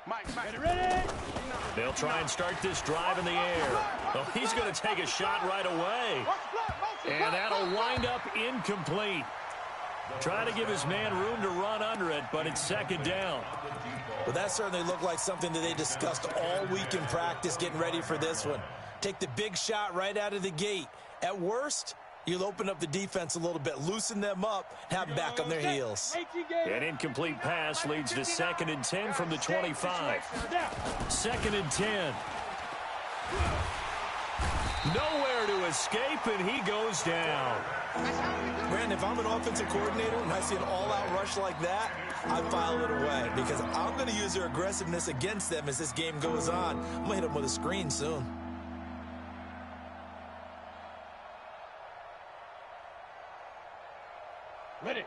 Ready? They'll try and start this drive in the air. Oh, he's going to take a shot right away. And that'll wind up incomplete. Trying to give his man room to run under it, but it's second down. Well, that certainly looked like something that they discussed all week in practice, getting ready for this one. Take the big shot right out of the gate. At worst, you'll open up the defense a little bit, loosen them up, have them back on their heels. An incomplete pass leads to 2nd and 10 from the 25. 2nd and 10. Nowhere to escape, and he goes down. Brandon, if I'm an offensive coordinator and I see an all-out rush like that, I file it away because I'm going to use their aggressiveness against them as this game goes on. I'm going to hit them with a screen soon. Ready.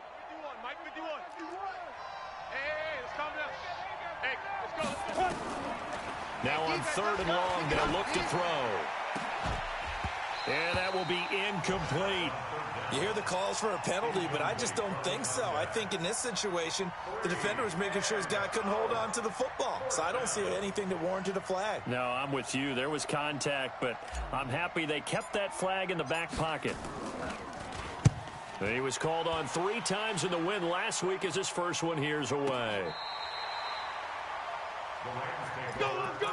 Mike, 51. Hey, let's calm down. Hey, let's go. Now on 3rd and long, they'll look to throw. And that will be incomplete. You hear the calls for a penalty, but I just don't think so. I think in this situation, the defender was making sure his guy couldn't hold on to the football. So I don't see anything that warranted a flag. No, I'm with you. There was contact, but I'm happy they kept that flag in the back pocket. He was called on 3 times in the win last week as his first one here's away. Let's go, let's go.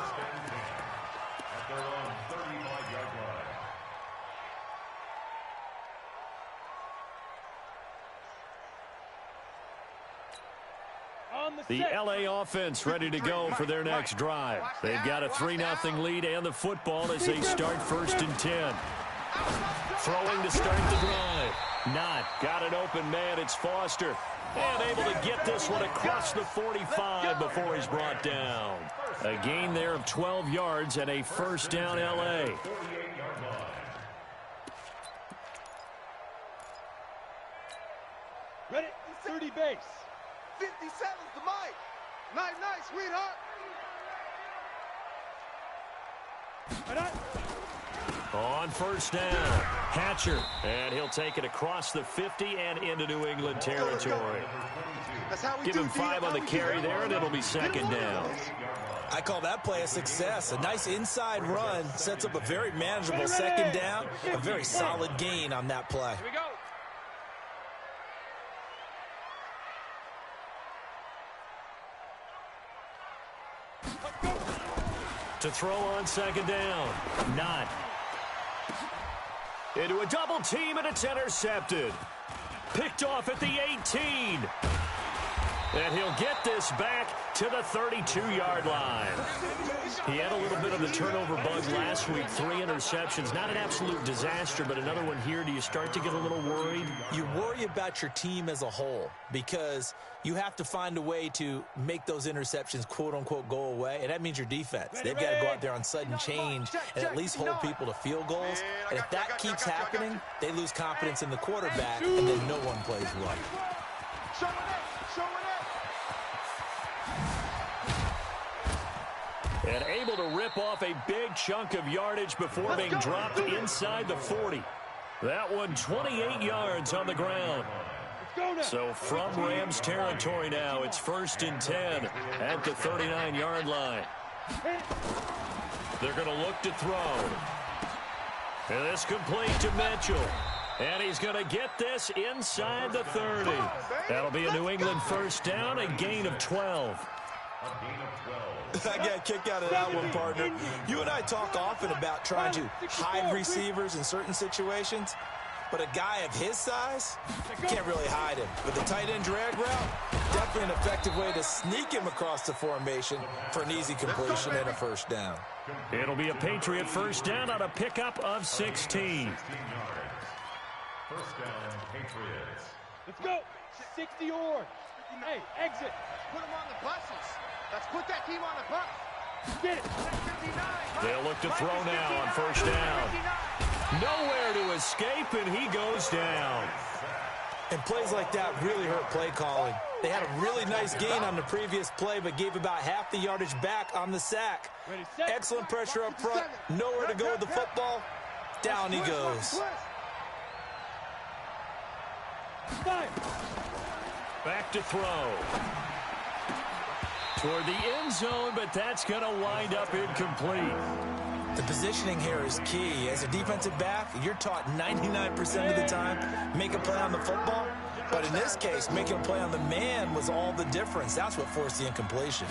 The LA offense ready to go for their next drive. They've got a 3-0 lead and the football as they start 1st and 10. Throwing to start the drive. Not. Got an open man. It's Foster. And able to get this one across the 45 before he's brought down. A gain there of 12 yards and a 1st down LA. Ready? 30 base. 57's the mic. Nice, sweetheart. On 1st down, Hatcher. And he'll take it across the 50 and into New England territory. Give him 5 on the carry there, and it'll be 2nd down. I call that play a success. A nice inside run sets up a very manageable 2nd down. A very solid gain on that play. Here we go. To throw on 2nd down. Not. Into a double team, and it's intercepted. Picked off at the 18. And he'll get this back to the 32-yard line. He had a little bit of the turnover bug last week. 3 interceptions. Not an absolute disaster, but another one here. Do you start to get a little worried? You worry about your team as a whole because you have to find a way to make those interceptions, quote-unquote, go away, and that means your defense. They've got to go out there on sudden change and at least hold people to field goals. And if that keeps happening, they lose confidence in the quarterback, and then no one plays well. And able to rip off a big chunk of yardage before being dropped inside the 40. That one 28 yards on the ground. So from Rams territory now, it's 1st and 10 at the 39-yard line. They're going to look to throw. And this complete to Mitchell. And he's going to get this inside the 30. That'll be a New England 1st down, a gain of 12. I got a kick out of that one, partner. You and I talk often about trying to hide receivers in certain situations, but a guy of his size, you can't really hide him. With the tight end drag route, definitely an effective way to sneak him across the formation for an easy completion and a 1st down. It'll be a Patriot 1st down on a pickup of 16. 1st down, Patriots. Let's go. 60 orange. Hey, exit. Put them on the buses. Let's put that team on the bus. Get it. They'll look to throw now on 1st down. Nowhere to escape, and he goes down. And plays like that really hurt play calling. They had a really nice gain on the previous play, but gave about half the yardage back on the sack. Excellent pressure up front. Nowhere to go with the football. Down he goes. Back to throw. toward the end zone, but that's going to wind up incomplete. The positioning here is key. As a defensive back, you're taught 99% of the time, make a play on the football. But in this case, making a play on the man was all the difference. That's what forced the incompletion.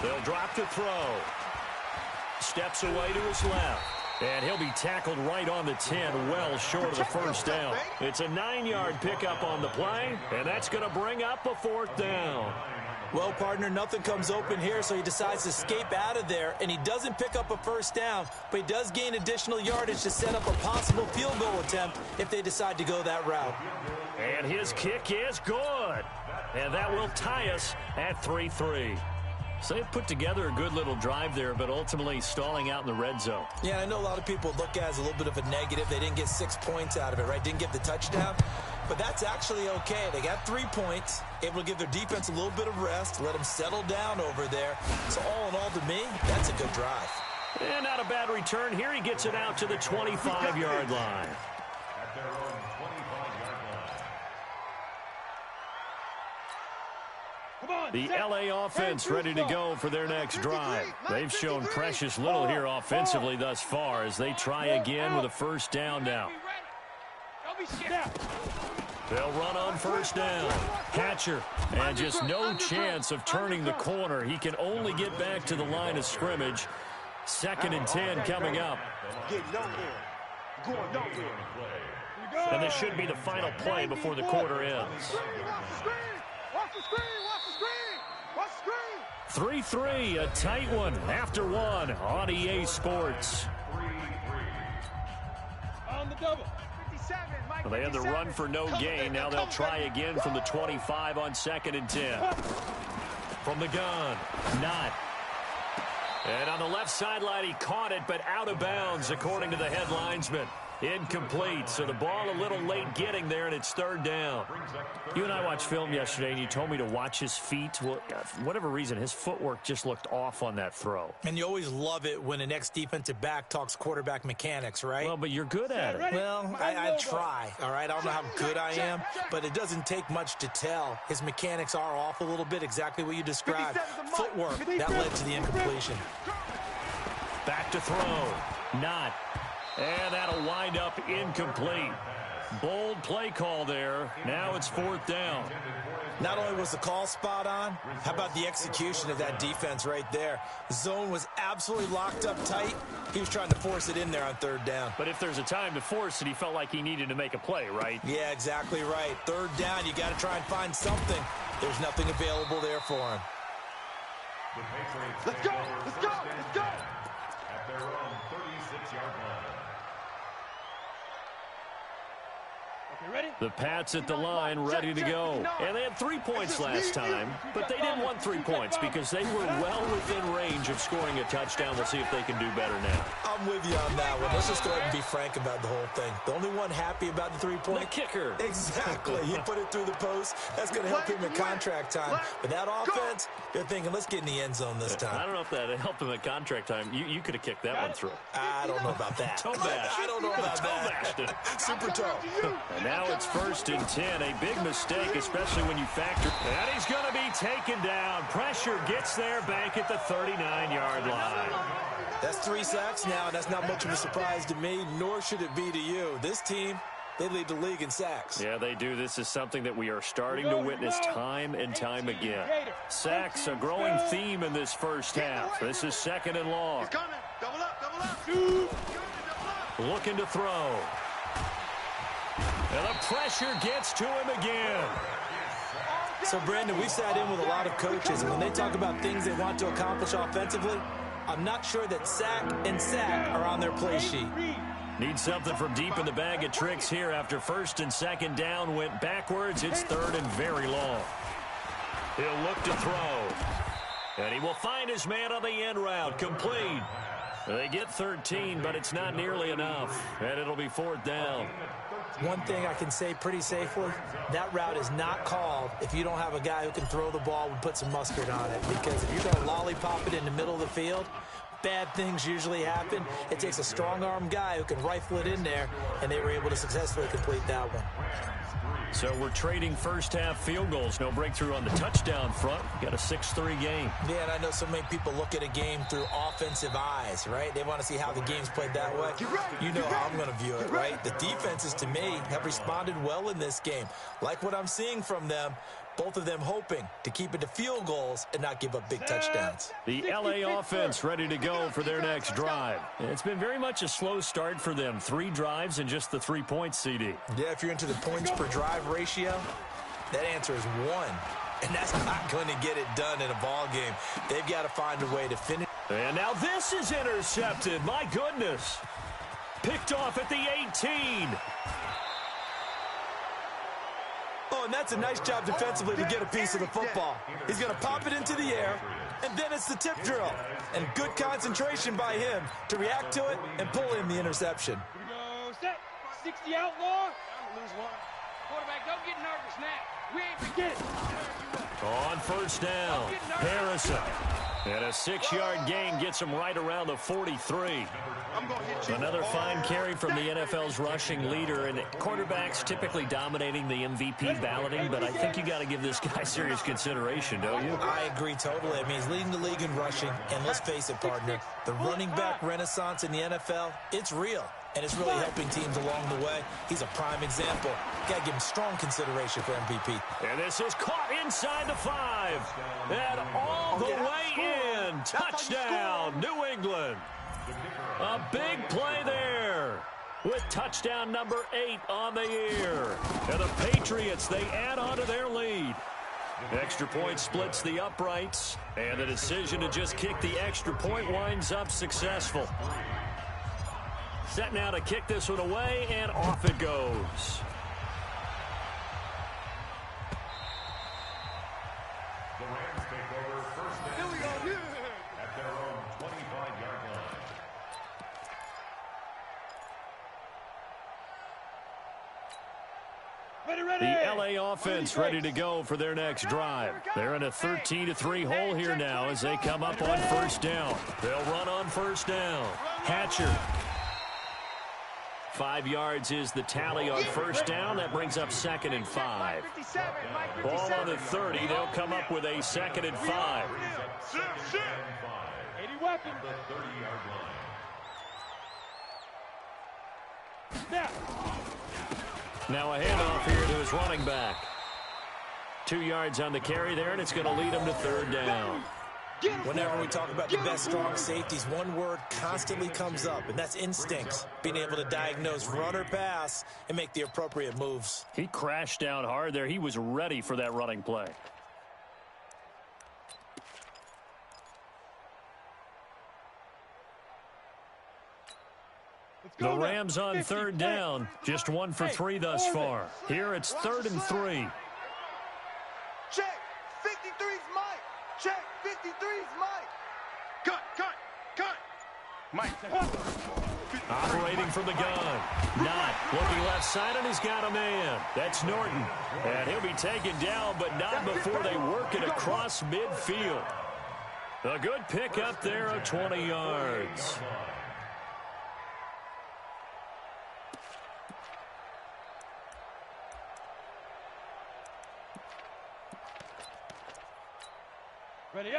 They'll drop to throw. Steps away to his left. And he'll be tackled right on the 10, well short of the first down. It's a 9-yard pickup on the play, and that's going to bring up a 4th down. Well, partner, nothing comes open here, so he decides to escape out of there, and he doesn't pick up a first down, but he does gain additional yardage to set up a possible field goal attempt if they decide to go that route. And his kick is good, and that will tie us at 3-3. So they've put together a good little drive there, but ultimately stalling out in the red zone. Yeah, I know a lot of people look at it as a little bit of a negative. They didn't get 6 points out of it, right? Didn't get the touchdown. But that's actually okay. They got 3 points, able to give their defense a little bit of rest, let them settle down over there. So all in all, to me, that's a good drive. And not a bad return here. He gets it out to the 25-yard line. The LA offense ready to go for their next drive. They've shown precious little here offensively thus far as they try again with a first down now. They'll run on first down. Hatcher, and just no chance of turning the corner. He can only get back to the line of scrimmage. 2nd and 10 coming up. And this should be the final play before the quarter ends. 3-3, a tight one after one on EA Sports. On the double. Well, they had the run for no gain. Now they'll try again from the 25 on 2nd and 10. From the gun, not. And on the left sideline, he caught it, but out of bounds, according to the head linesman. Incomplete, so the ball a little late getting there, and it's 3rd down. You and I watched film yesterday, and you told me to watch his feet. Well, for whatever reason, his footwork just looked off on that throw. And you always love it when an ex-defensive back talks quarterback mechanics, right? Well, but you're good at it. Well, I try, all right? I don't know how good I am, but it doesn't take much to tell. His mechanics are off a little bit, exactly what you described. Footwork, that led to the incompletion. Back to throw. Not. And that'll wind up incomplete. Bold play call there. Now it's 4th down. Not only was the call spot on, how about the execution of that defense right there? The zone was absolutely locked up tight. He was trying to force it in there on 3rd down. But if there's a time to force it, he felt like he needed to make a play, right? Yeah, exactly right. 3rd down, you got to try and find something. There's nothing available there for him. Let's go! Let's go! Let's go! At their own 36-yard line. Ready? The Pats at the line, ready to go. And they had 3 points last time, but they didn't want 3 points because they were well within range of scoring a touchdown. We'll see if they can do better now. I'm with you on that one. Let's just go ahead and be frank about the whole thing. The only one happy about the 3-point? The kicker. Exactly. He put it through the post. That's going to help him in contract time. But that offense, they're thinking, let's get in the end zone this time. I don't know if that helped him at contract time. You could have kicked that one through. I don't know about that. Toe bash. I don't know about that. Super toe. And now it's 1st and 10. A big mistake, especially when you factor. And he's going to be taken down. Pressure gets there back at the 39-yard line. That's 3 sacks now, and that's not much of a surprise to me, nor should it be to you. This team, they lead the league in sacks. Yeah, they do. This is something that we are starting to witness time and time again. Sacks, a growing theme in this first half. This is 2nd and long. He's coming. Double up, double up. Looking to throw. And the pressure gets to him again. So, Brandon, we sat in with a lot of coaches, and when they talk about things they want to accomplish offensively, I'm not sure that sack and sack are on their play sheet. Need something from deep in the bag of tricks here after 1st and 2nd down went backwards. It's 3rd and very long. He'll look to throw. And he will find his man on the end route. Complete. They get 13, but it's not nearly enough. And it'll be 4th down. One thing I can say pretty safely, that route is not called if you don't have a guy who can throw the ball and put some mustard on it. Because if you're going to lollipop it in the middle of the field, bad things usually happen. It takes a strong-arm guy who can rifle it in there, and they were able to successfully complete that one. So we're trading first-half field goals. No breakthrough on the touchdown front. Got a 6-3 game. Yeah, and I know so many people look at a game through offensive eyes, right? They want to see how the game's played that way. You know how I'm going to view it, right? The defenses, to me, have responded well in this game. Like what I'm seeing from them, both of them hoping to keep it to field goals and not give up big touchdowns. The LA offense ready to go for their next drive. It's been very much a slow start for them. 3 drives and just the 3 points, CD. Yeah, if you're into the points per drive ratio, that answer is 1. And that's not going to get it done in a ball game. They've got to find a way to finish. And now this is intercepted. My goodness. Picked off at the 18. Oh, and that's a nice job defensively to get a piece of the football. He's going to pop it into the air, and then it's the tip drill. And good concentration by him to react to it and pull in the interception. Here we go, set. 60 outlaw. I'm gonna lose one. Quarterback, don't get nervous now. We ain't Get it. On first down, Harrison. And a 6-yard gain gets him right around the 43. Another fine carry from the NFL's rushing leader, and quarterbacks typically dominating the MVP balloting, but I think you got to give this guy serious consideration, don't you? I agree totally. I mean, he's leading the league in rushing, and let's face it, partner, the running back renaissance in the NFL, it's real, and it's really helping teams along the way. He's a prime example. Got to give him strong consideration for MVP. And this is caught inside the 5, and all the way in. Touchdown, New England. A big play there with touchdown number 8 on the year. And the Patriots, they add on to their lead. Extra point splits the uprights, and the decision to just kick the extra point winds up successful. Set now to kick this one away, and off it goes. The Rams take over first down at their own 25-yard line. The LA offense ready to go for their next drive. They're in a 13-3 hole here now as they come up on first down. They'll run on first down. Hatcher. 5 yards is the tally on first down. That brings up 2nd and 5. Ball on the 30. They'll come up with a 2nd and 5. 80 weapons. The 30-yard line. Snap. Now a handoff here to his running back. 2 yards on the carry there, and it's going to lead him to 3rd down. Whenever we talk about the best strong safeties, one word constantly comes up, and that's instincts. Being able to diagnose run or pass and make the appropriate moves. He crashed down hard there. He was ready for that running play. The Rams on 3rd down. Just 1 for 3 thus far. Here it's 3rd and 3. Check. 53's Mike. Check. 53's Mike. Cut. Mike. Operating from the gun. Not looking left side, and he's got a man. That's Norton. And he'll be taken down, but not before they work it across midfield. A good pickup there of 20 yards.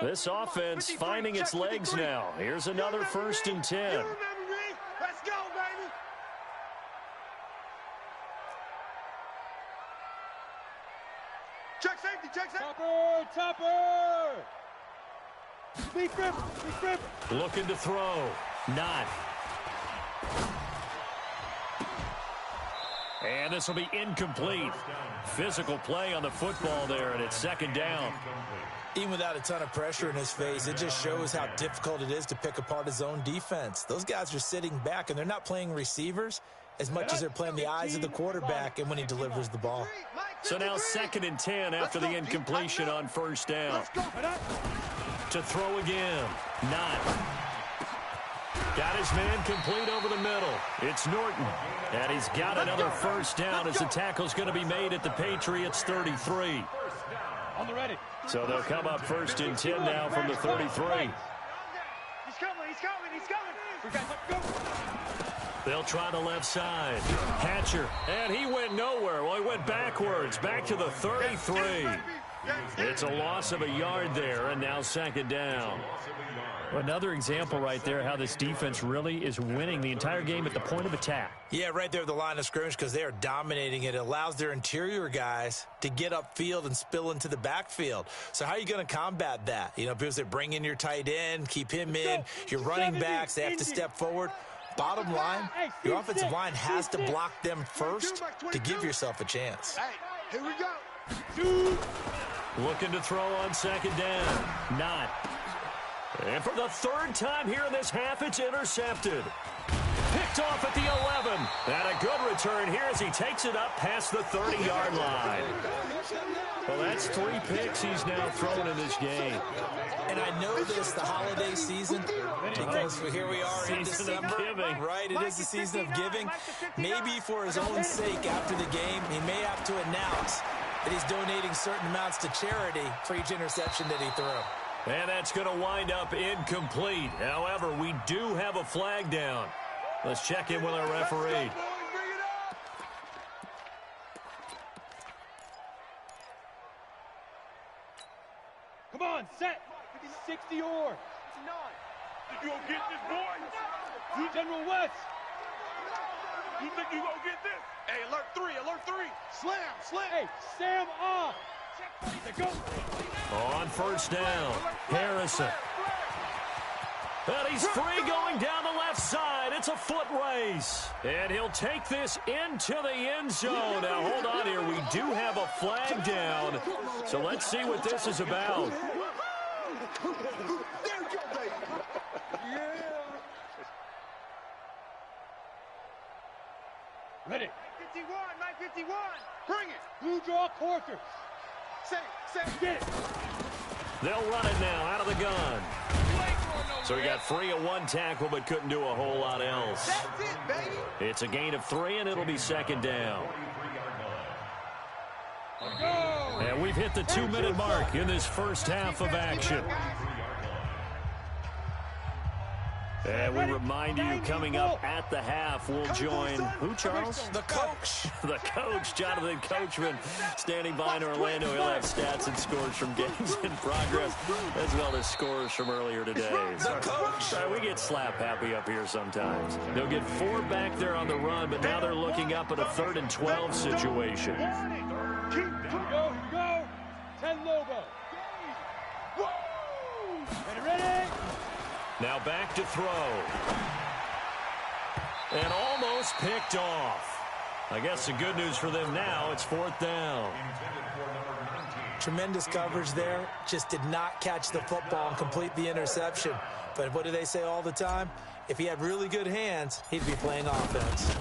This offense finding its legs now. Here's another 1st and 10. Let's go, baby. Check safety. Topper. Big grip. Looking to throw. Not. And this will be incomplete. Physical play on the football there, and it's 2nd down. Even without a ton of pressure in his face, it just shows how difficult it is to pick apart his own defense. Those guys are sitting back, and they're not playing receivers as much as they're playing the eyes of the quarterback and when he delivers the ball. So now 2nd and 10 after the incompletion on first down. To throw again. Not. Got his man complete over the middle. It's Norton. And he's got another first down as the tackle's going to be made at the Patriots 33. On the ready. So they'll come up 1st and 10 now from the 33. He's coming. We got to go. They'll try the left side. Hatcher, and he went nowhere. Well, he went backwards, back to the 33. It's a loss of a yard there, and now second down. Another example right there how this defense really is winning the entire game at the point of attack. Yeah, right there at the line of scrimmage because they are dominating it. It allows their interior guys to get upfield and spill into the backfield. So how are you going to combat that? You know, because they bring in your tight end, keep him in. Your running backs, they have to step forward. Bottom line, your offensive line has to block them first to give yourself a chance. Hey, here we go. Looking to throw on second down. Not. And for the third time here in this half, it's intercepted. Picked off at the 11. And a good return here as he takes it up past the 30-yard line. Well, that's 3 picks he's now thrown in this game. And I know this, the holiday season, because here we are in December. Right, it is the season of giving. Maybe for his own sake after the game, he may have to announce that he's donating certain amounts to charity for each interception that he threw. And that's going to wind up incomplete. However, we do have a flag down. Let's check in with our referee. Come on, set. 60 or. You gonna get this, boy? General West. You think you gonna get this? Hey, alert 3, alert 3. Slam, slam. Hey, Sam on. Go. On first down, Harrison. And he's free going down the left side. It's a foot race. And he'll take this into the end zone. Now, hold on here. We do have a flag down. So let's see what this is about. There you go, baby. Yeah. Ready. 51, 951. Bring it. Blue draw quarters. Say, Get it. They'll run it now out of the gun. So he got free of 1 tackle but couldn't do a whole lot else. That's it, baby. It's a gain of 3, and it'll be second down. And we've hit the 2-minute mark in this first half of action. And we remind you, coming up at the half, we'll join, who, Charles? The coach. The coach, Jonathan Coachman, standing by in Orlando. He'll have stats and scores from games in progress, as well as scores from earlier today. The coach. We get slap happy up here sometimes. They'll get 4 back there on the run, but now they're looking up at a 3rd and 12 situation. Here we go. 10 Lobo. Ready. Now back to throw. And almost picked off. I guess the good news for them now, it's 4th down. Tremendous coverage there. Just did not catch the football and complete the interception. But what do they say all the time? If he had really good hands, he'd be playing offense.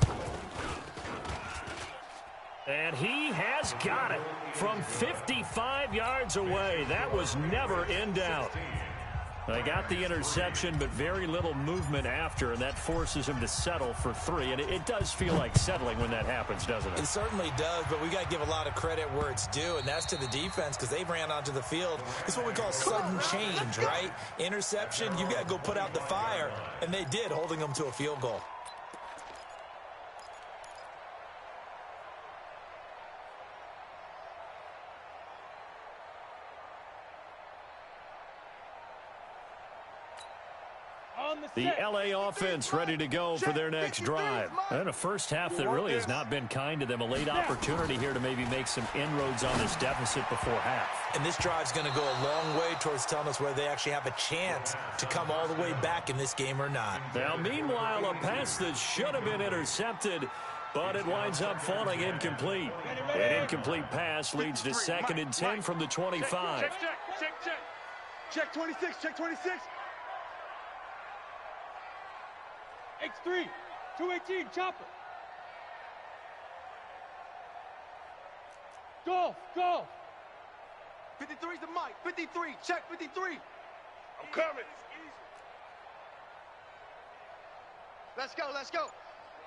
And he has got it from 55 yards away. That was never in doubt. They got the interception, but very little movement after, and that forces him to settle for 3. And it does feel like settling when that happens, doesn't it? It certainly does, but we got to give a lot of credit where it's due, and that's to the defense because they ran onto the field. It's what we call sudden change, right? Interception, you got to go put out the fire, and they did, holding them to a field goal. The LA offense ready to go for their next drive. And a first half that really has not been kind to them. A late opportunity here to maybe make some inroads on this deficit before half. And this drive's going to go a long way towards telling us whether they actually have a chance to come all the way back in this game or not. Now, meanwhile, a pass that should have been intercepted, but it winds up falling incomplete. An incomplete pass leads to 2nd and 10 from the 25. Check 26, check 26. X3, 218, chopper. Golf. 53's the mic. 53, check 53. I'm coming. Let's go.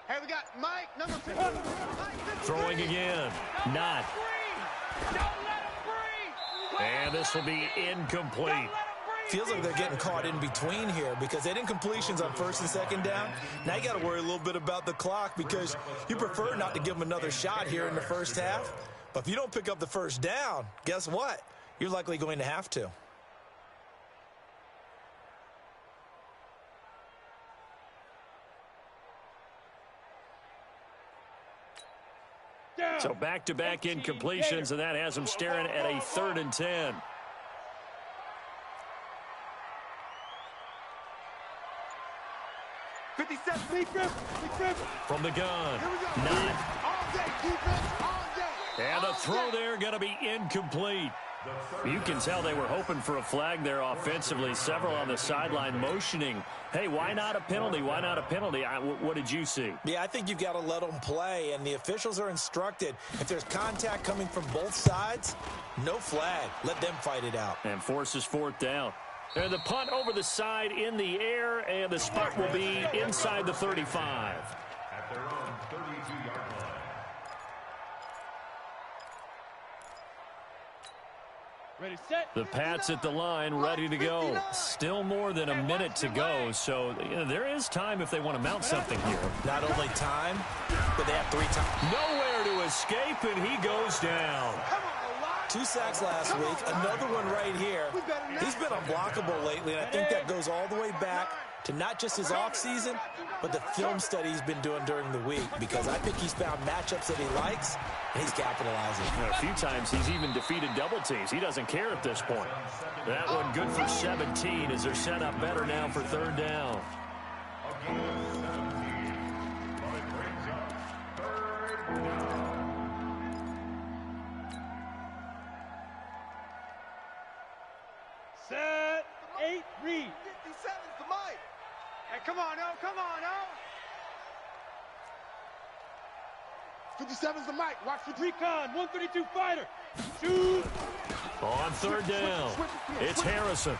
Hey, we got Mike, number 50. Throwing again. Not. Don't let him breathe. And this will be incomplete. Feels like they're getting caught in between here because they didn't completions on first and second down. Now you got to worry a little bit about the clock because you prefer not to give them another shot here in the first half. But if you don't pick up the first down, guess what? You're likely going to have to. So back-to-back incompletions, and that has them staring at a 3rd and 10. From the gun. Not. And the throw there going to be incomplete. You can tell they were hoping for a flag there offensively. Several on the sideline motioning, hey, why not a penalty? Why not a penalty? What did you see? Yeah, I think you've got to let them play, and the officials are instructed. If there's contact coming from both sides, no flag. Let them fight it out. And forces 4th down. And the punt over the side in the air, and the spot will be inside the 35. At their own 32-yard line. Ready, set. The Pats at the line, ready to go. Still more than a minute to go, so there is time if they want to mount something here. Not only time, but they have 3 times. Nowhere to escape, and he goes down. 2 sacks last week, another one right here. He's been unblockable lately, and I think that goes all the way back to not just his offseason, but the film study he's been doing during the week, because I think he's found matchups that he likes, and he's capitalizing. A few times he's even defeated double teams. He doesn't care at this point. That one good for 17 as they're set up better now for 3rd down. Set. 8, read. 57's the mic. Hey, come on, O. Come on, O. 57's the mic. Watch for Recon, 132 fighter. Shoot. On 3rd down, it's Harrison.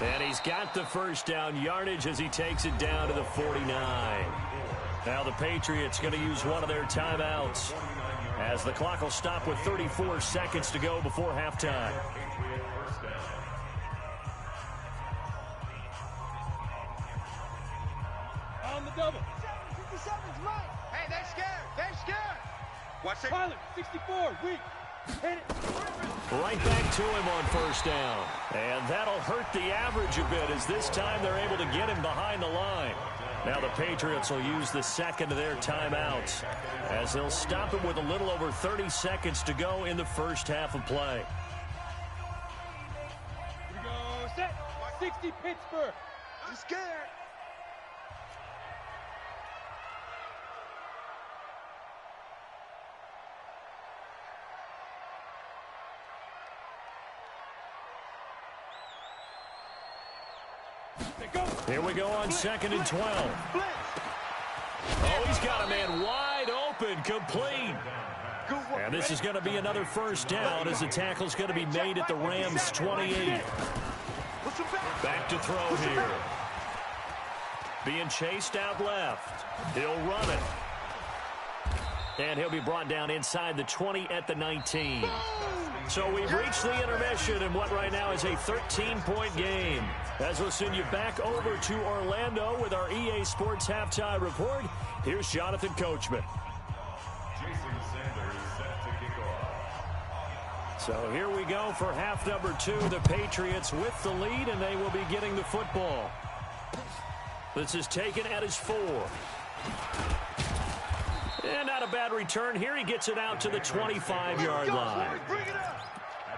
And he's got the first down yardage as he takes it down to the 49. Now the Patriots going to use one of their timeouts as the clock will stop with 34 seconds to go before halftime. On the double. 57's mic. Hey, they're scared. They're scared. Watch it. Pilot, 64, weak. Hit it. Right back to him on 1st down. And that'll hurt the average a bit as this time they're able to get him behind the line. Now the Patriots will use the second of their timeouts as they'll stop it with a little over 30 seconds to go in the first half of play. Here we go. Set. 60 Pittsburgh. I'm scared. Here we go on 2nd and 12. Oh, he's got a man wide open, complete. And this is going to be another first down as the tackle's going to be made at the Rams' 28. Back to throw here. Being chased out left. He'll run it. And he'll be brought down inside the 20 at the 19. So we've reached the intermission in what right now is a 13-point game. As we'll send you back over to Orlando with our EA Sports Halftime Report, here's Jonathan Coachman. Jason Sanders set to kick off. So here we go for half number 2. The Patriots with the lead, and they will be getting the football. This is taken at his 4. And not a bad return here. He gets it out to the 25-yard line. At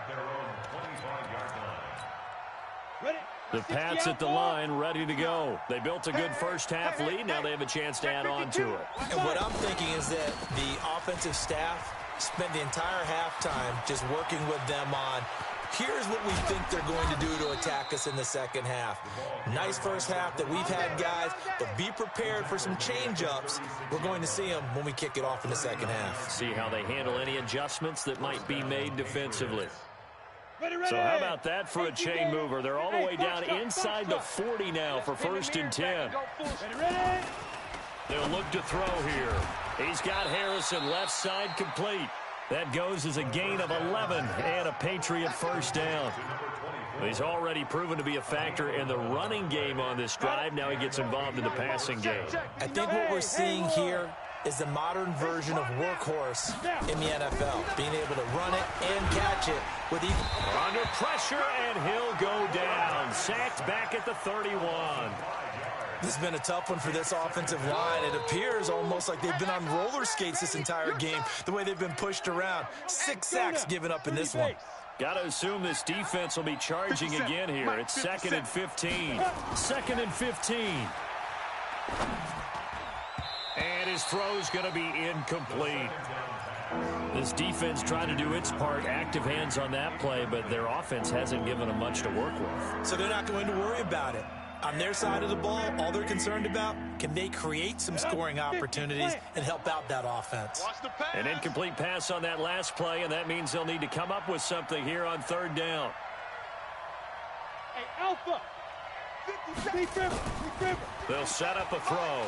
their own 25-yard line. Ready. The Pats at the line, ready to go. They built a good first half lead. Now they have a chance to add on to it. And what I'm thinking is that the offensive staff spent the entire halftime just working with them on, here's what we think they're going to do to attack us in the second half. Nice first half that we've had, guys, but be prepared for some change-ups. We're going to see them when we kick it off in the second half. See how they handle any adjustments that might be made defensively. Ready, ready. So how about that for a chain mover? They're all the way down inside the 40 now for 1st and 10. Ready, ready. They'll look to throw here. He's got Harrison left side complete. That goes as a gain of 11 and a Patriot first down. He's already proven to be a factor in the running game on this drive. Now he gets involved in the passing game. I think what we're seeing here is the modern version of workhorse in the NFL, being able to run it and catch it with even under pressure, and he'll go down. Sacked back at the 31. This has been a tough one for this offensive line. It appears almost like they've been on roller skates this entire game, the way they've been pushed around. 6 sacks given up in this one. Got to assume this defense will be charging again here. It's 2nd and 15. 2nd and 15. And his throw's going to be incomplete. This defense trying to do its part, active hands on that play, but their offense hasn't given them much to work with. So they're not going to worry about it. On their side of the ball, all they're concerned about, can they create some scoring opportunities and help out that offense? An incomplete pass on that last play, and that means they'll need to come up with something here on 3rd down. Hey, Alpha! They'll set up a throw.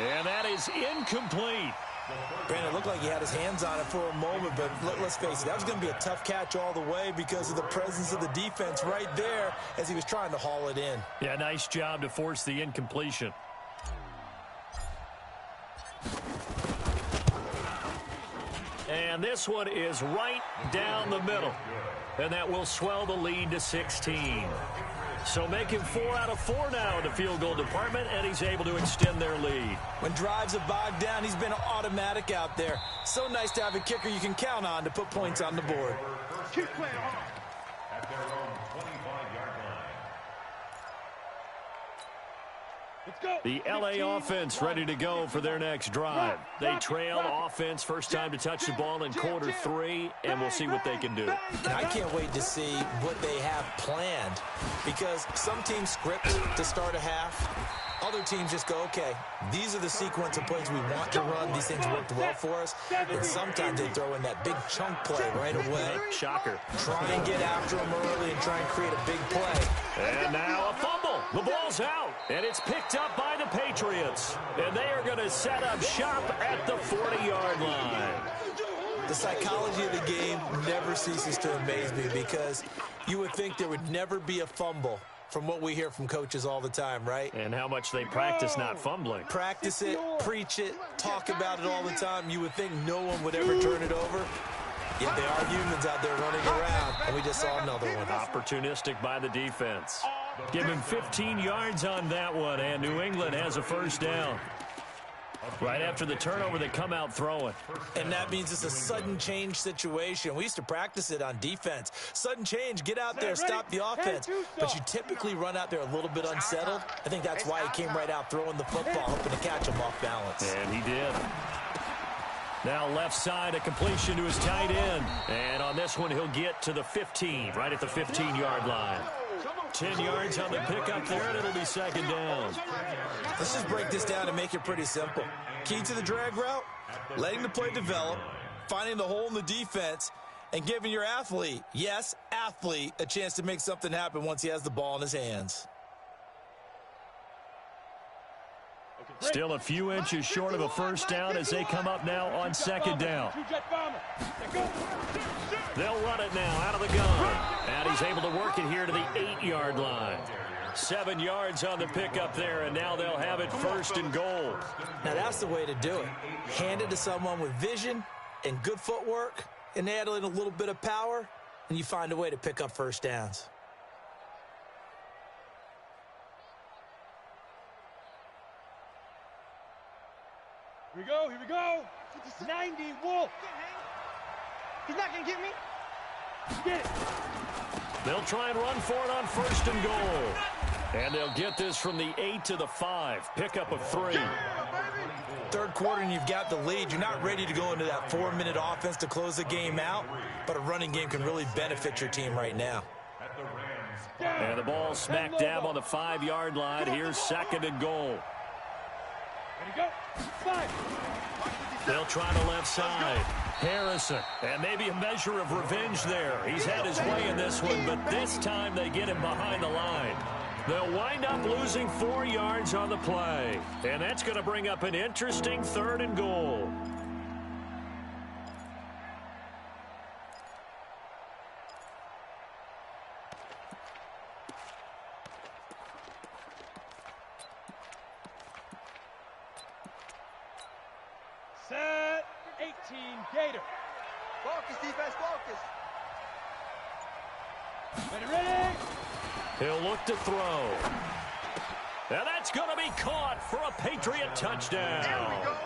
And that is incomplete. Brandon, it looked like he had his hands on it for a moment, but let's face it, that was going to be a tough catch all the way because of the presence of the defense right there as he was trying to haul it in. Yeah, nice job to force the incompletion. And this one is right down the middle. And that will swell the lead to 16. So making 4 out of 4 now in the field goal department, and he's able to extend their lead. When drives have bogged down, he's been automatic out there. So nice to have a kicker you can count on to put points on the board. Keep playing hard. At their own 25-yard line. Let's go. The LA offense ready to go for their next drive. They trail offense, first time to touch the ball in quarter 3, and we'll see what they can do. And I can't wait to see what they have planned, because some teams script to start a half. Other teams just go, okay, these are the sequence of plays we want to run. These things worked well for us. And sometimes they throw in that big chunk play right away. Shocker. Try and get after them early and try and create a big play. And now a fumble. The ball's out, and it's picked up by the Patriots. And they are going to set up shop at the 40-yard line. The psychology of the game never ceases to amaze me, because you would think there would never be a fumble from what we hear from coaches all the time, right? And how much they practice not fumbling. Practice it, preach it, talk about it all the time. You would think no one would ever turn it over. Yet there are humans out there running around, and we just saw another one. Opportunistic by the defense. Give him 15 yards on that one, and New England has a first down. Right after the turnover, they come out throwing. And that means it's a sudden change situation. We used to practice it on defense. Sudden change, get out there, stop the offense. But you typically run out there a little bit unsettled. I think that's why he came right out throwing the football, hoping to catch him off balance. And he did. Now left side, a completion to his tight end. And on this one, he'll get to the 15, right at the 15-yard line. 10 yards on the pickup there, and it'll be second down. Let's just break this down and make it pretty simple. Key to the drag route, letting the play develop, finding the hole in the defense, and giving your athlete, yes, athlete, a chance to make something happen once he has the ball in his hands. Still a few inches short of a first down as they come up now on second down. They'll run it now out of the gun. And he's able to work it here to the 8-yard line. 7 yards on the pickup there, and now they'll have it first and goal. Now that's the way to do it. Hand it to someone with vision and good footwork, and add in a little bit of power, and you find a way to pick up first downs. Here we go, here we go. 90, Wolf. He's not going to get me. Get it. They'll try and run for it on first and goal. And they'll get this from the 8 to the 5. Pickup of 3. Third quarter and you've got the lead. You're not ready to go into that 4-minute offense to close the game out, but a running game can really benefit your team right now. And the ball smack dab on the 5-yard line. Here's second and goal. Ready to go. 5. They'll try the left side. Harrison. And maybe a measure of revenge there. He's had his way in this one, but this time they get him behind the line. They'll wind up losing 4 yards on the play. And that's going to bring up an interesting 3rd and goal. Set 18 Gator. Focus, defense, focus. Ready. He'll look to throw. And that's going to be caught for a Patriot touchdown. There we go.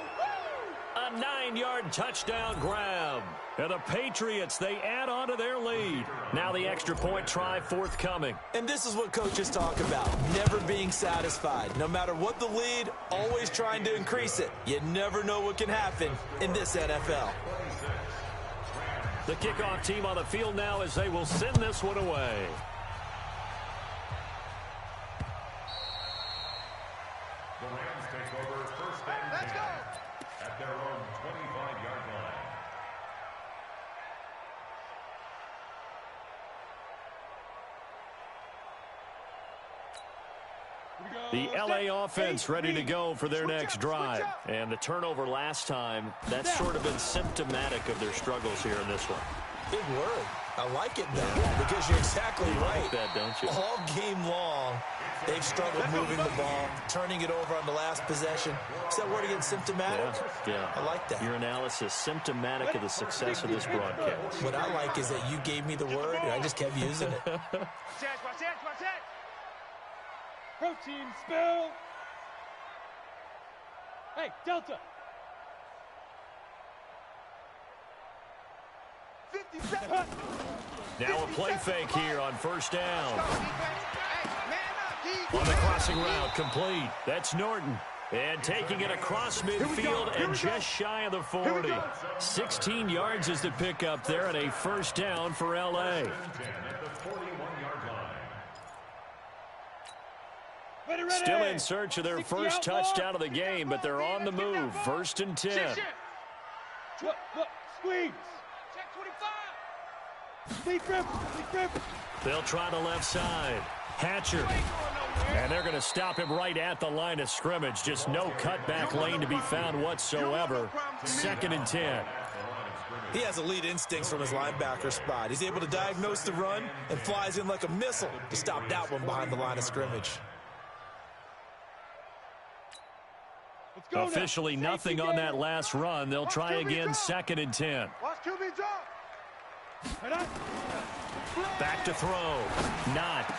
A 9-yard touchdown grab. And the Patriots, they add on to their lead. Now the extra point try forthcoming. And this is what coaches talk about, never being satisfied. No matter what the lead, always trying to increase it. You never know what can happen in this NFL. The kickoff team on the field now as they will send this one away. The Rams take over first and 10 at their own 25-yard line. The LA offense ready to go for their next drive. And the turnover last time, that's sort of been symptomatic of their struggles here in this one. Big word. I like it, though, because you're exactly right. Like that, don't you? All game long, they've struggled moving the ball, turning it over on the last possession. Is that word again, symptomatic? Yeah. I like that. Your analysis, symptomatic of the success of this broadcast. What I like is that you gave me the word, and I just kept using it. Watch that. Protein spill. Hey, Delta. 57. Now a play fake here on first down. Hey, man up, D. On the crossing route, complete. That's Norton. And taking it across midfield and just shy of the 40. 16 yards is the pickup there and a first down for L.A. Still in search of their first touchdown of the game, but they're on the move. First and 10. Look, squeeze. Check 25. Lead grip. They'll try the left side. Hatcher. And they're going to stop him right at the line of scrimmage. Just no cutback lane to be found whatsoever. Second and 10. He has elite instincts from his linebacker spot. He's able to diagnose the run and flies in like a missile to stop that one behind the line of scrimmage. Officially nothing on that last run. They'll try again, second and 10. Watch QB drop. Back to throw. Not.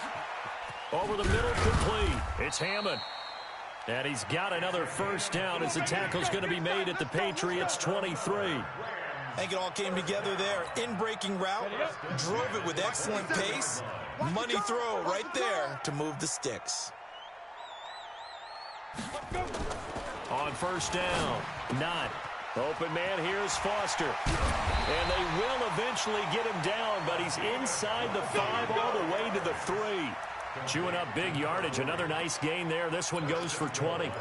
Over the middle, complete. It's Hammond. And he's got another first down as the tackle's going to be made at the Patriots' 23. I think it all came together there. In-breaking route, drove it with excellent pace. Money throw right there to move the sticks. On first down, not. Open man, here's Foster. And they will eventually get him down, but he's inside the 5 all the way to the 3. Chewing up big yardage. Another nice gain there. This one goes for 20.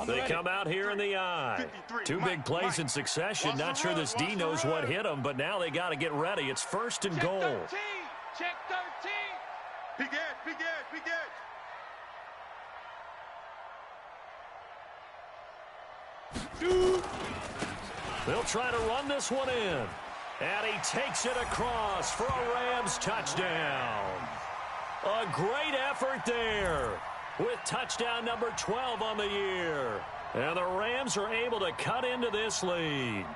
They come out here in the I. 2 big plays in succession. Not sure this D knows what hit him, but now they got to get ready. It's first and goal. Check 13. Big edge. They'll try to run this one in. And he takes it across for a Rams touchdown. A great effort there with touchdown number 12 on the year. And the Rams are able to cut into this lead.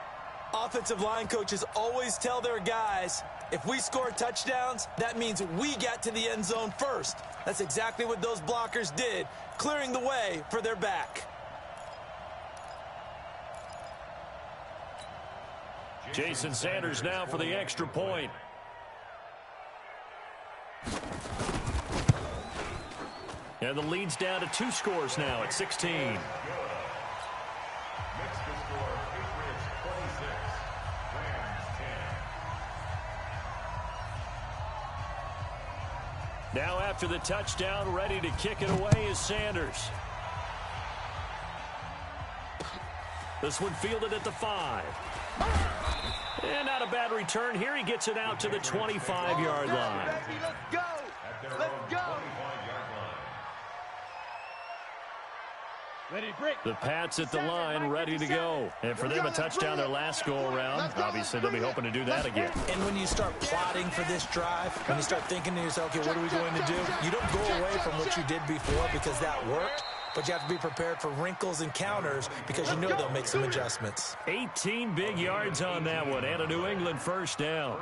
Offensive line coaches always tell their guys, if we score touchdowns, that means we get to the end zone first. That's exactly what those blockers did, clearing the way for their back. Jason Sanders now for the extra point. And the lead's down to 2 scores now at 16. Next to score, Patriots 26, Rams 10. Now after the touchdown, ready to kick it away is Sanders. This one fielded at the 5. And not a bad return here. He gets it out to the 25-yard line. Let's go. Let's go. Ready, break. The Pats at the line, ready to go. And for them, a touchdown their last go-around. Obviously, they'll be hoping to do that again. And when you start plotting for this drive, when you start thinking to yourself, okay, what are we going to do? You don't go away from what you did before because that worked. But you have to be prepared for wrinkles and counters because you know they'll make some adjustments. 18 big yards on that one, and a New England first down.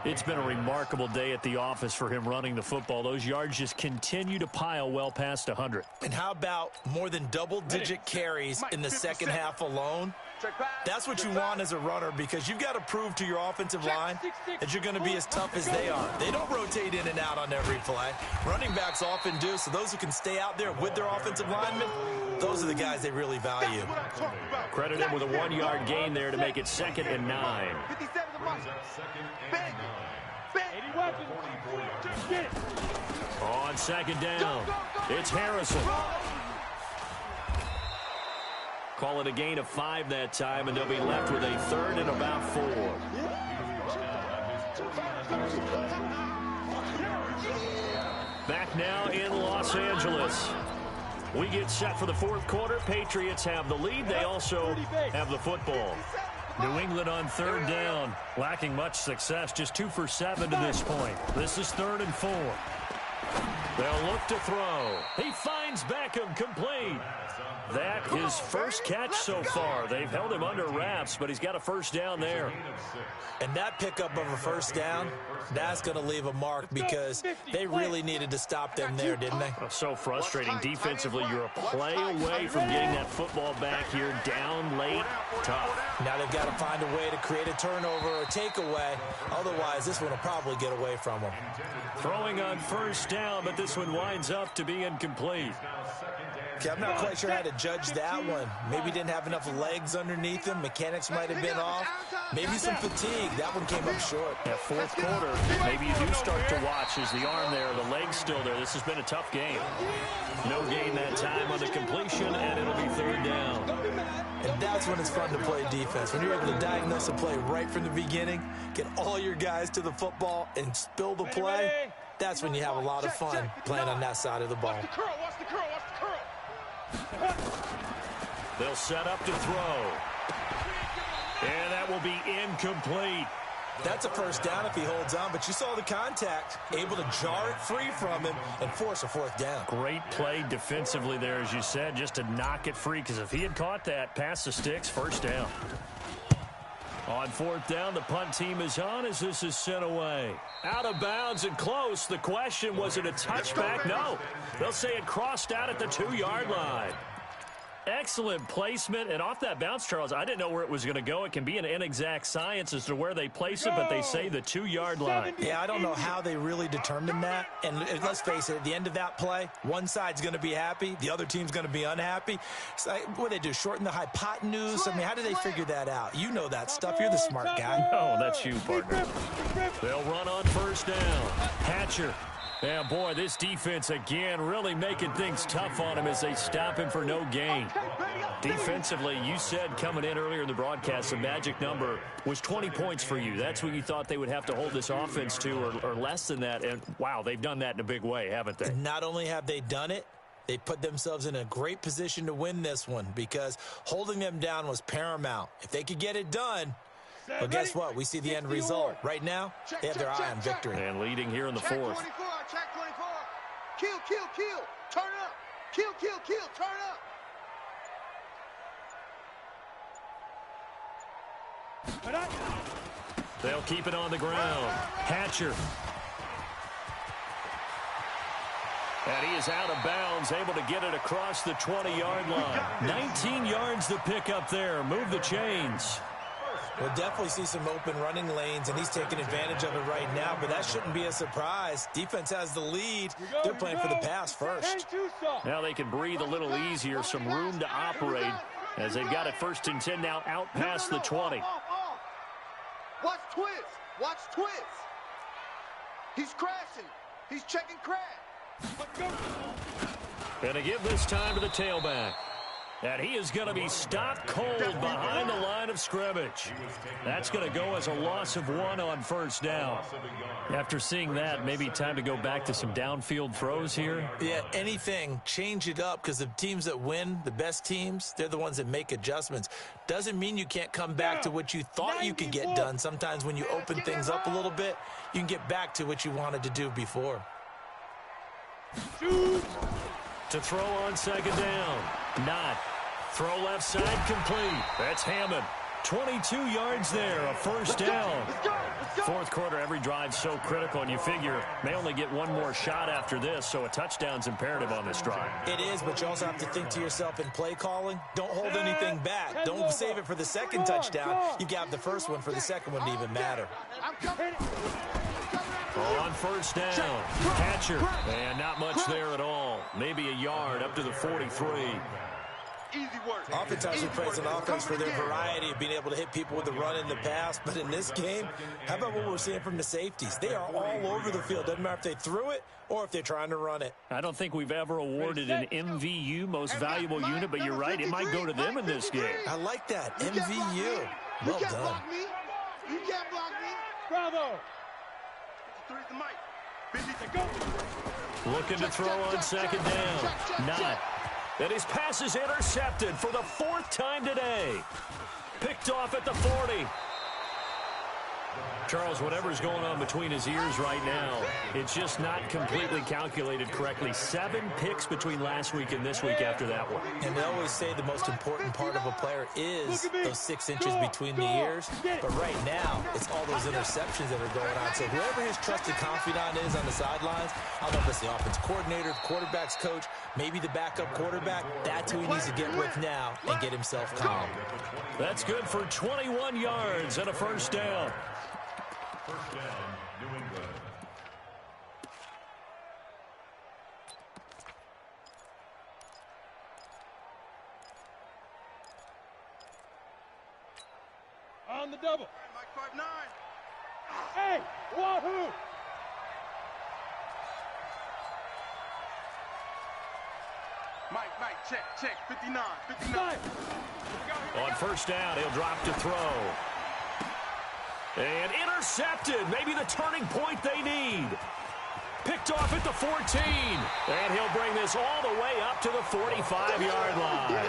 It's been a remarkable day at the office for him running the football. Those yards just continue to pile well past 100. And how about more than double-digit carries in the second half alone? That's what you want as a runner because you've got to prove to your offensive line that you're going to be as tough as they are. They don't rotate in and out on every play. Running backs often do, so those who can stay out there with their offensive linemen, those are the guys they really value. Credit him with a 1-yard gain there to make it 2nd and 9. 57 the month. Bang. 80 weapons. Get it. On 2nd down, it's Harrison. Call it a gain of 5 that time, and they'll be left with a 3rd and about 4. Back now in Los Angeles. We get set for the 4th quarter. Patriots have the lead. They also have the football. New England on 3rd down. Lacking much success. Just 2 for 7 to this point. This is 3rd and 4. They'll look to throw. He finds Beckham complete. That his first catch so far. They've held him under wraps, but he's got a first down there. And that pickup of a first down, that's going to leave a mark because they really needed to stop them there, didn't they? So frustrating. Defensively, you're a play away from getting that football back here. Down late, tough. Now they've got to find a way to create a turnover or takeaway. Otherwise, this one will probably get away from them. Throwing on first down, but this one winds up to be incomplete. Okay, I'm not quite sure how to judge that one. Maybe didn't have enough legs underneath him. Mechanics might have been off. Maybe some fatigue. That one came up short. That 4th quarter, maybe you do start to watch as the arm there, the leg's still there. This has been a tough game. No gain that time on the completion, and it'll be 3rd down. And that's when it's fun to play defense. When you're able to diagnose a play right from the beginning, get all your guys to the football, and spill the play, that's when you have a lot of fun playing on that side of the ball. Watch the curl, watch the curl, watch the curl. They'll set up to throw. And that will be incomplete. That's a first down if he holds on, but you saw the contact, able to jar it free from him and force a 4th down. Great play defensively there, as you said, just to knock it free, because if he had caught that, past the sticks, first down. On 4th down, the punt team is on as this is sent away. Out of bounds and close. The question, was it a touchback? No. They'll say it crossed out at the 2-yard line. Excellent placement, and off that bounce, Charles, I didn't know where it was going to go. It can be an inexact science as to where they place it, but they say the 2-yard line. Yeah, I don't know how they really determined that. And let's face it, at the end of that play, one side's going to be happy, the other team's going to be unhappy. It's like, what do they do, shorten the hypotenuse? I mean, how do they figure that out? You know that stuff. You're the smart guy. Oh, that's you, partner. They'll run on first down. Hatcher. Yeah, boy, this defense, again, really making things tough on him as they stop him for no gain. Defensively, you said coming in earlier in the broadcast, the magic number was 20 points for you. That's what you thought they would have to hold this offense to, or less than that. And, wow, they've done that in a big way, haven't they? And not only have they done it, they put themselves in a great position to win this one because holding them down was paramount. If they could get it done, well, guess what? We see the end result. Right now, they have their eye on victory. And leading here in the 4th. Check 24. Kill. Turn up. Kill. Turn up. They'll keep it on the ground. Hatcher. And he is out of bounds, able to get it across the 20-yard line. 19 yards to pick up there. Move the chains. We'll definitely see some open running lanes, and he's taking advantage of it right now, but that shouldn't be a surprise. Defense has the lead. They're playing for the pass first. Now they can breathe a little easier, some room to operate as they've got it 1st and 10 now out past the 20. Watch twist. He's crashing. He's checking crash. And to give this time to the tailback. And he is going to be stopped cold behind the line of scrimmage. That's going to go as a loss of 1 on first down. After seeing that, maybe time to go back to some downfield throws here. Yeah, anything. Change it up, because the teams that win, the best teams, they're the ones that make adjustments. Doesn't mean you can't come back to what you thought you could get done. Sometimes when you open things up a little bit, you can get back to what you wanted to do before. To throw on second down. Not. Throw left side complete. That's Hammond. 22 yards there, a first down. Fourth quarter, every drive so critical, and you figure may only get one more shot after this, so a touchdown's imperative on this drive. It is, but you also have to think to yourself in play calling, don't hold anything back. Don't save it for the second touchdown. You got the first one for the second one to even matter. On first down, catcher, and not much there at all. Maybe a yard up to the 43. Easy work. Oftentimes we praise an offense for their variety of being able to hit people with the run in the pass, but in this game, how about what we're seeing from the safeties? They are all over the field. Doesn't matter if they threw it or if they're trying to run it. I don't think we've ever awarded an MVU, most valuable unit, but you're right, it might go to them in this game. I like that, MVU. Well done. You can't block me. Bravo. Looking to throw on second down. Not. And his pass is intercepted for the 4th time today. Picked off at the 40. Charles, whatever's going on between his ears right now, it's just not completely calculated correctly. 7 picks between last week and this week after that one. And they always say the most important part of a player is those 6 inches between the ears. But right now, it's all those interceptions that are going on. So whoever his trusted confidant is on the sidelines, I don't know if it's the offense coordinator, the quarterback's coach, maybe the backup quarterback, that's who he needs to get with now and get himself calm. That's good for 21 yards and a first down. First down, New England. On the double. Mike 5'9". Hey, wahoo! Mike, check. 59. On first down, he'll drop to throw. And intercepted. Maybe the turning point they need. Picked off at the 14. And he'll bring this all the way up to the 45-yard line.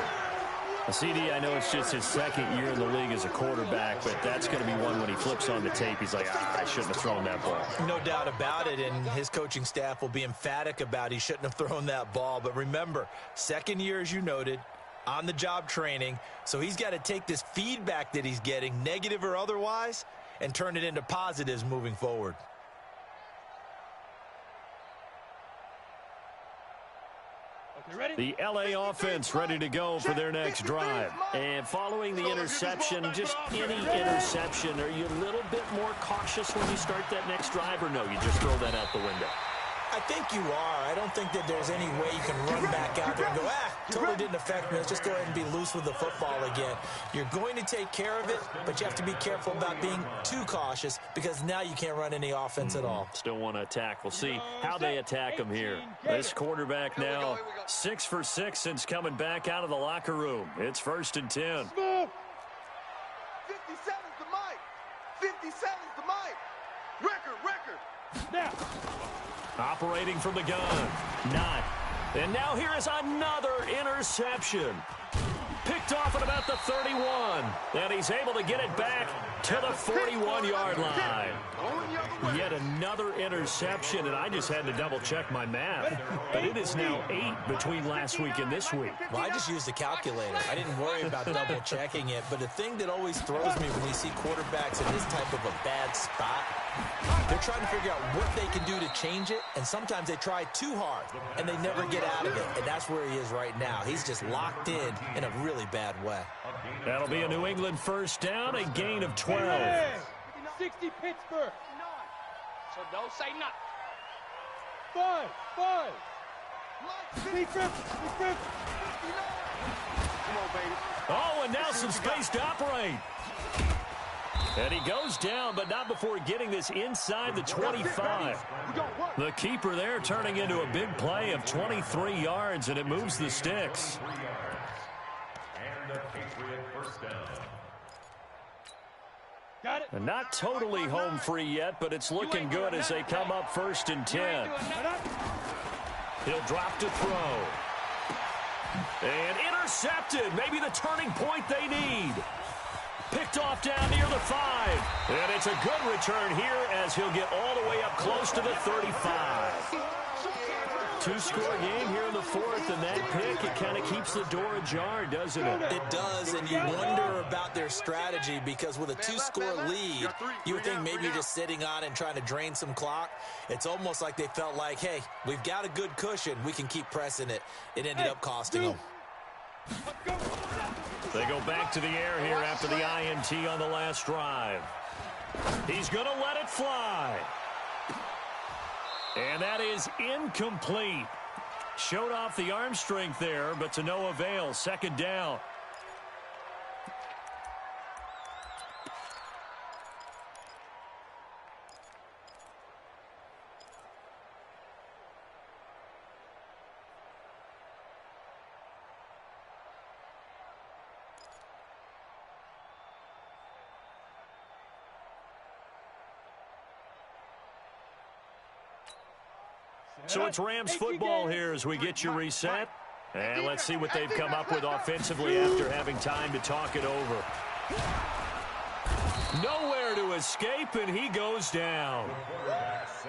CD, I know it's just his second year in the league as a quarterback, but that's going to be one when he flips on the tape. He's like, I shouldn't have thrown that ball. No doubt about it, and his coaching staff will be emphatic about he shouldn't have thrown that ball. But remember, second year, as you noted, on-the-job training, so he's got to take this feedback that he's getting, negative or otherwise, and turn it into positives moving forward. The LA offense ready to go for their next drive. And following the interception, just any interception, are you a little bit more cautious when you start that next drive, or no, you just throw that out the window? I think you are. I don't think that there's any way you can run back out there and go, totally didn't affect me. Let's just go ahead and be loose with the football again. You're going to take care of it, but you have to be careful about being too cautious because now you can't run any offense at all. Still want to attack. We'll see how they attack him here. This quarterback now 6 for 6 since coming back out of the locker room. It's 1st and 10. 57's the mic. 57's the mic. Record. Now. Operating from the gun. Not. And now here is another interception. Picked off at about the 31. And he's able to get it back to the 41-yard line. Yet another interception, and I just had to double-check my math. But it is now 8 between last week and this week. Well, I just used the calculator. I didn't worry about double-checking it. But the thing that always throws me when you see quarterbacks in this type of a bad spot, they're trying to figure out what they can do to change it, and sometimes they try too hard, and they never get out of it. And that's where he is right now. He's just locked in a really bad way. That'll be a New England first down, a gain of 12. 60 Pittsburgh. So don't say nothing. 5. Be Griffin. Come on, baby. Oh, and now some space to operate. And he goes down, but not before getting this inside the 25. The keeper there turning into a big play of 23 yards, and it moves the sticks. a Patriot first down. Got it. And not totally home free yet, but it's looking good as they come up 1st and 10. He'll drop to throw. And intercepted. Maybe the turning point they need. Picked off down near the 5. And it's a good return here as he'll get all the way up close to the 35. Two-score game here in the 4th, and that pick, it kind of keeps the door ajar, doesn't it? It does, and you wonder about their strategy because with a 2-score lead, you would think maybe you're just sitting on it and trying to drain some clock. It's almost like they felt like, hey, we've got a good cushion. We can keep pressing it. It ended up costing them. They go back to the air here after the INT on the last drive. He's going to let it fly. And that is incomplete. Showed off the arm strength there, but to no avail. 2nd down. So it's Rams football here as we get you reset. And let's see what they've come up with offensively after having time to talk it over. Nowhere to escape, and he goes down.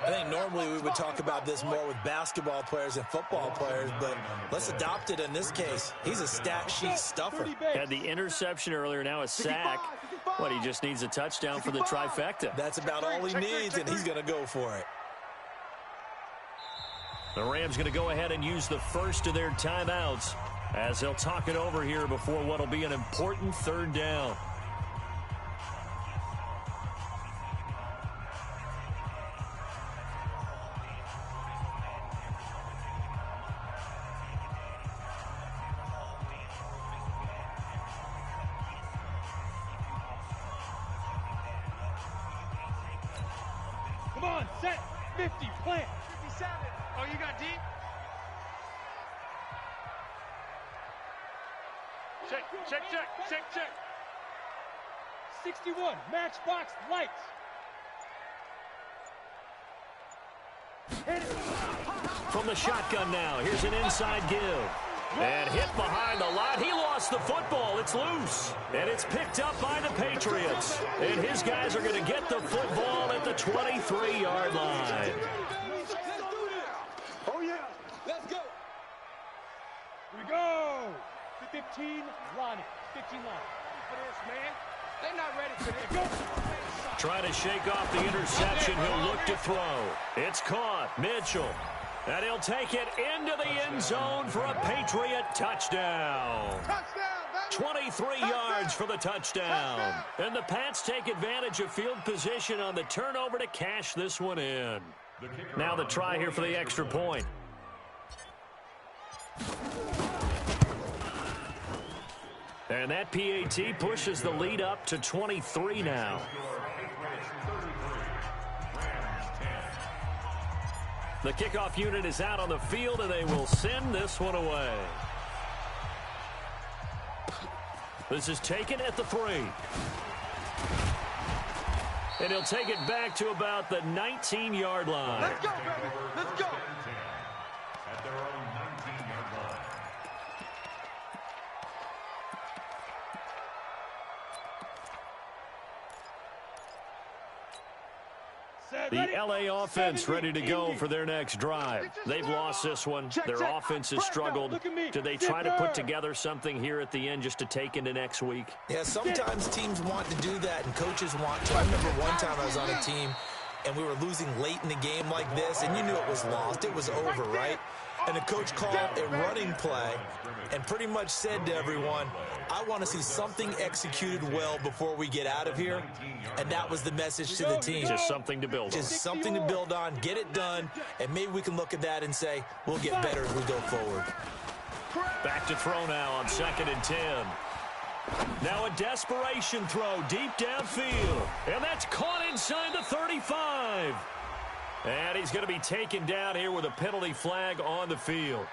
I think normally we would talk about this more with basketball players and football players, but let's adopt it in this case. He's a stat sheet stuffer. Had the interception earlier, now a sack. What, he just needs a touchdown for the trifecta. That's about all he needs, and he's going to go for it. The Rams going to go ahead and use the first of their timeouts as they'll talk it over here before what will be an important 3rd down. Come on, set, 50, plant. 57. Oh, you got deep? Check. 61, matchbox, lights. Hit it. From the shotgun now, here's an inside give. And hit behind the line. He lost the football. It's loose. And it's picked up by the Patriots. And his guys are going to get the football at the 23-yard line. Oh, yeah. Let's go. Here we go. 15, Lonnie. 15 line. For this, man. They're not ready for this. Go. Trying to shake off the interception. He'll look to throw. It's caught. Mitchell. And he'll take it into the end zone for a Patriot touchdown. 23 yards for the touchdown. And the Pats take advantage of field position on the turnover to cash this one in. Now the try here for the extra point. And that PAT pushes the lead up to 23 now. The kickoff unit is out on the field, and they will send this one away. This is taken at the 3. And he'll take it back to about the 19-yard line. Let's go, baby. Let's go. At their own 19-yard line. The LA offense ready to go for their next drive. They've lost this one. Their offense has struggled. Do they try to put together something here at the end just to take into next week? Yeah, sometimes teams want to do that and coaches want to. I remember one time I was on a team and we were losing late in the game like this, and you knew it was lost. It was over, right? And the coach called a running play and pretty much said to everyone, I want to see something executed well before we get out of here. And that was the message to the team. Just something to build on. Just something to build on, get it done, and maybe we can look at that and say, we'll get better as we go forward. Back to throw now on 2nd and 10. Now a desperation throw deep downfield. And that's caught inside the 35. And he's going to be taken down here with a penalty flag on the field.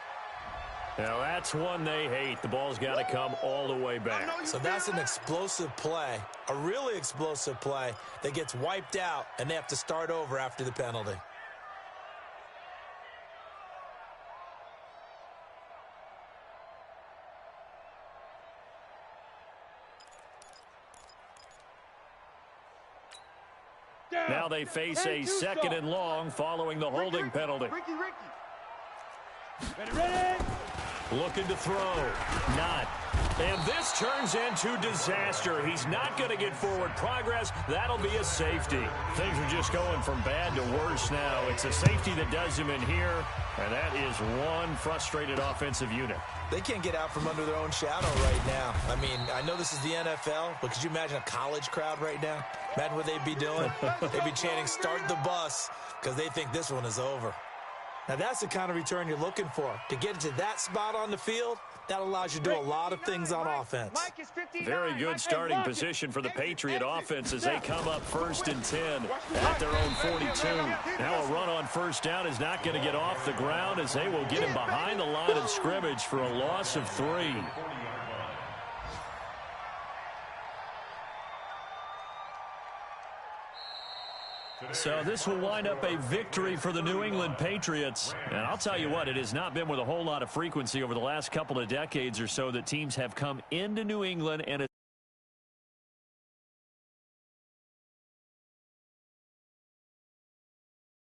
Now, that's one they hate. The ball's got to come all the way back. So that's an explosive play, a really explosive play that gets wiped out, and they have to start over after the penalty. Now they face a second and long following the holding penalty. Ready. Looking to throw. Not. And this turns into disaster. He's not going to get forward progress. That'll be a safety. Things are just going from bad to worse now. It's a safety that does him in here, and that is one frustrated offensive unit. They can't get out from under their own shadow right now. I mean, I know this is the NFL, but could you imagine a college crowd right now? Imagine what they'd be doing. They'd be chanting, "Start the bus," because they think this one is over. Now, that's the kind of return you're looking for. To get to that spot on the field, that allows you to do a lot of things on offense. Very good starting position for the Patriot offense as they come up 1st and 10 at their own 42. Now a run on first down is not going to get off the ground as they will get him behind the line of scrimmage for a loss of 3. So this will wind up a victory for the New England Patriots. And I'll tell you what, it has not been with a whole lot of frequency over the last couple of decades or so that teams have come into New England and